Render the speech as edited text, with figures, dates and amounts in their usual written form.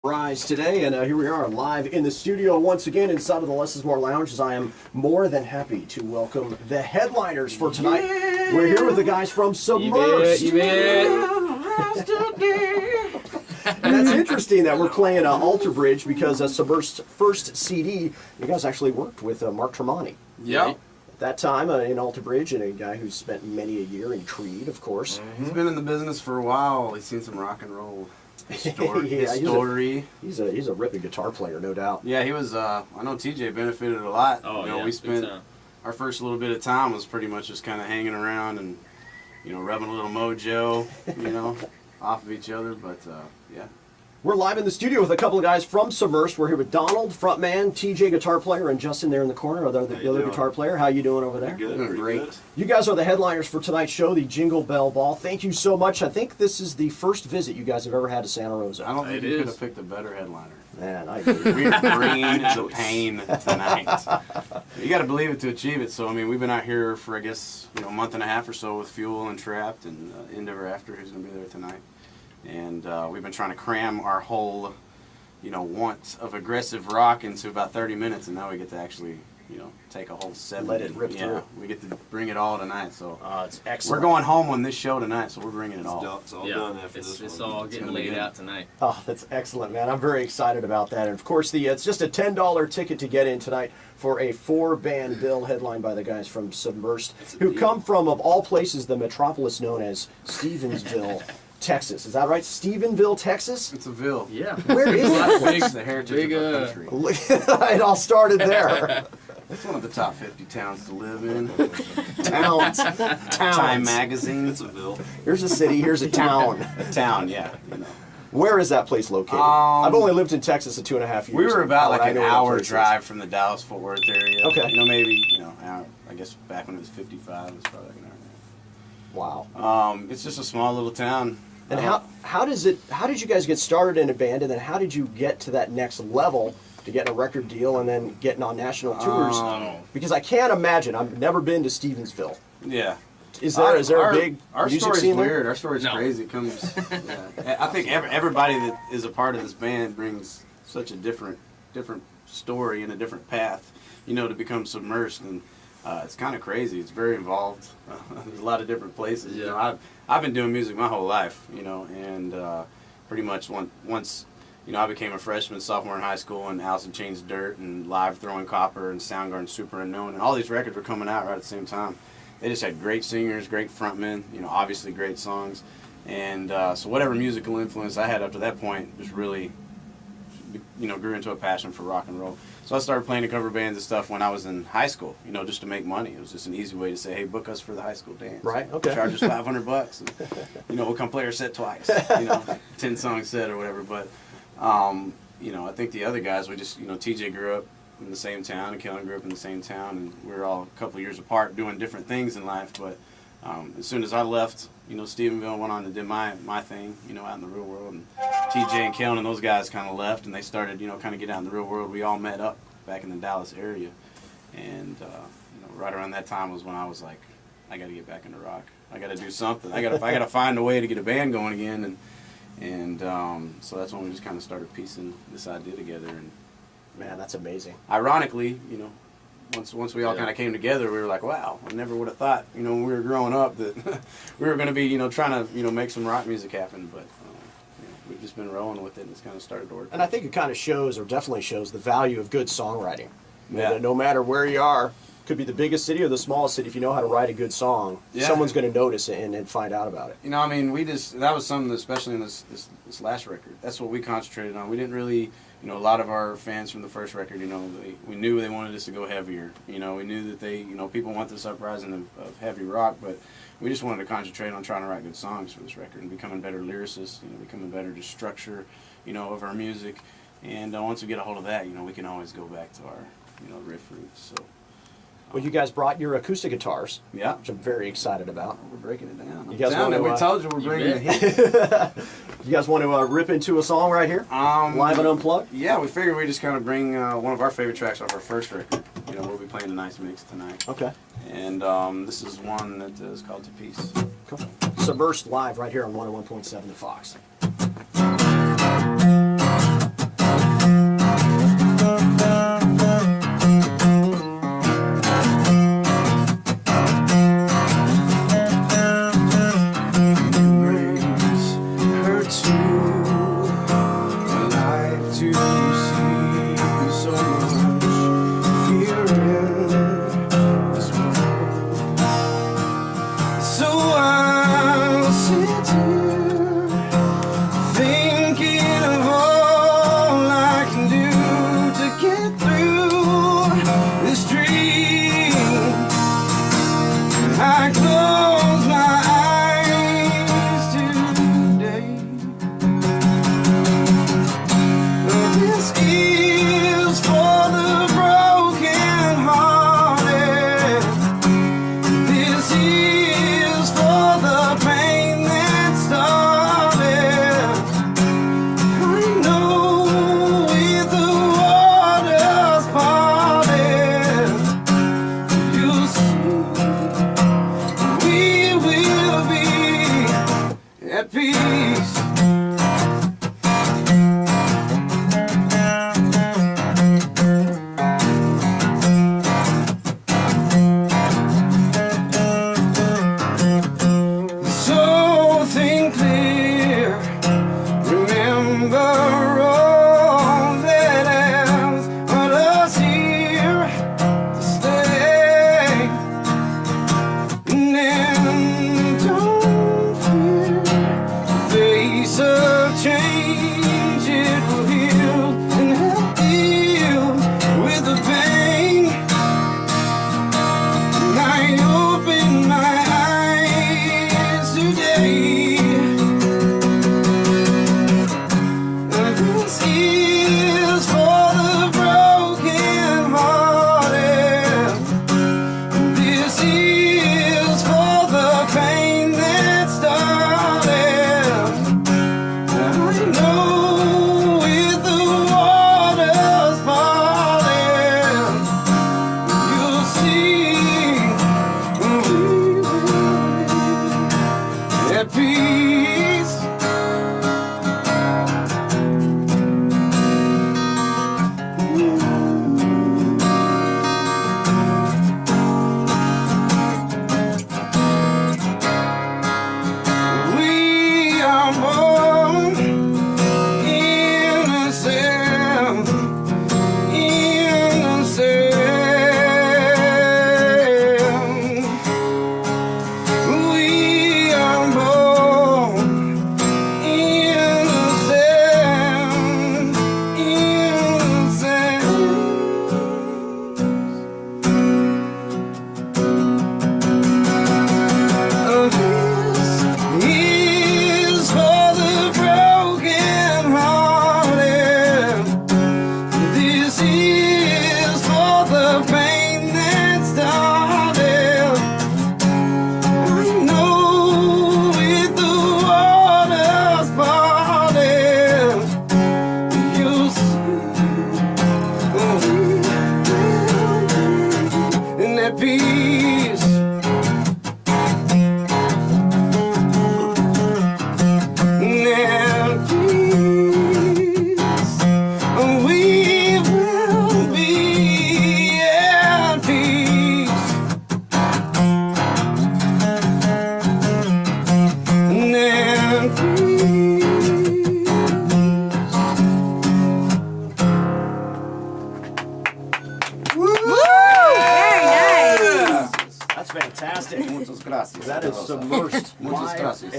Rise today, and here we are live in the studio once again inside of the Less is More Lounge, as I am more than happy to welcome the headliners for tonight. Yeah. We're here with the guys from SubmerseD. And that's interesting that we're playing Alter Bridge because SubmerseD's first CD, you guys actually worked with Mark Tremonti. Yeah. Right? At that time in Alter Bridge, and a guy who's spent many a year in Creed, of course. He's been in the business for a while. He's seen some rock and roll. He's a ripping guitar player, no doubt. Yeah, he was. I know TJ benefited a lot. Oh, we spent our first little bit of time was pretty much just kind of hanging around and rubbing a little mojo, off of each other. But yeah. We're live in the studio with a couple of guys from SubmerseD. We're here with Donald, frontman, TJ, guitar player, and Justin there in the corner, the other guitar player. How you doing over there? Good, great. Good. You guys are the headliners for tonight's show, the Jingle Bell Ball. Thank you so much. I think this is the first visit you guys have ever had to Santa Rosa. I don't think you could have picked a better headliner. Man, I agree. We're bringing the pain tonight. You got to believe it to achieve it. So, I mean, we've been out here for, I guess, a month and a half or so with Fuel and Trapped and End Ever After, who's going to be there tonight. And we've been trying to cram our whole want of aggressive rock into about 30 minutes, and now we get to actually, take a whole 7. Let it rip through. We get to bring it all tonight. So it's excellent. we're going home on this show tonight, so we're bringing it all. It's all done after this one. It's all getting laid out tonight. Oh, that's excellent, man. I'm very excited about that. And, of course, it's just a $10 ticket to get in tonight for a 4-band bill headlined by the guys from SubmerseD, who come from, of all places, the metropolis known as Stevensville, Texas. Is that right? Stephenville, Texas? It's a ville. Yeah. Where is that place? It's the heritage of our country. It all started there. It's one of the top 50 towns to live in. Towns. Time magazine. It's a ville. Here's a city, here's a town. A town, yeah. Where is that place located? I've only lived in Texas for 2.5 years. We were about like an hour place drive from the Dallas-Fort Worth area. Okay. Maybe, hour, I guess back when it was 55, it was probably like an hour. Wow. It's just a small little town. And how did you guys get started in a band, and then how did you get to that next level to getting a record deal and then getting on national tours? Because I can't imagine. I've never been to Stevensville. Yeah. Is there a big our music story's scene there? weird. Our story's crazy. It comes. Yeah. I think everybody that is a part of this band brings such a different story and a different path, to become SubmerseD, and it's kind of crazy. It's very involved. There's a lot of different places. Yeah. I've been doing music my whole life, and pretty much once I became a freshman, sophomore in high school, and Alice in Chains Dirt and Live Throwing Copper and Soundgarden Super Unknown, and all these records were coming out right at the same time. They just had great singers, great frontmen, obviously great songs. And so whatever musical influence I had up to that point just really, grew into a passion for rock and roll. So I started playing in cover bands and stuff when I was in high school, just to make money. It was just an easy way to say, hey, book us for the high school dance. Right, okay. Charge us $500, and, we'll come play our set twice, 10-song set or whatever. But, I think the other guys, we just, TJ grew up in the same town, and Kellen grew up in the same town, and we were all a couple of years apart doing different things in life. But as soon as I left, Stephenville, went on to do my thing, out in the real world, and TJ and Kellen and those guys kind of left, and they started, kind of get out in the real world. We all met up back in the Dallas area, and right around that time was when I was like, I got to get back into rock. I got to do something. I got to find a way to get a band going again, and so that's when we just kind of started piecing this idea together. And man, that's amazing. Ironically, once we all kind of came together, we were like, wow, I never would have thought, when we were growing up that we were going to be, trying to, make some rock music happen. But we've just been rolling with it, and it's kind of started to work. And I think it kind of shows, or definitely shows, the value of good songwriting. Yeah. No matter where you are, could be the biggest city or the smallest city, if you know how to write a good song, someone's going to notice it and find out about it. That was something, especially in this last record, that's what we concentrated on. We didn't really, a lot of our fans from the first record, we knew they wanted us to go heavier. We knew that people want this uprising of heavy rock, but we just wanted to concentrate on trying to write good songs for this record and becoming better lyricists, becoming better just structure, of our music. And once we get a hold of that, we can always go back to our, riff roots. So. Well, you guys brought your acoustic guitars, yeah, which I'm very excited about. We're breaking it down. You guys want to, we told you we're bringing the heat. You guys want to rip into a song right here? Live and unplugged? Yeah, we figured we'd just kind of bring one of our favorite tracks off our first record. We'll be playing a nice mix tonight. Okay. And this is one that is called To Peace. Cool. SubmerseD live right here on 101.7 The Fox. fantastic. Muchas gracias. That is Submersed Muchas live. gracias.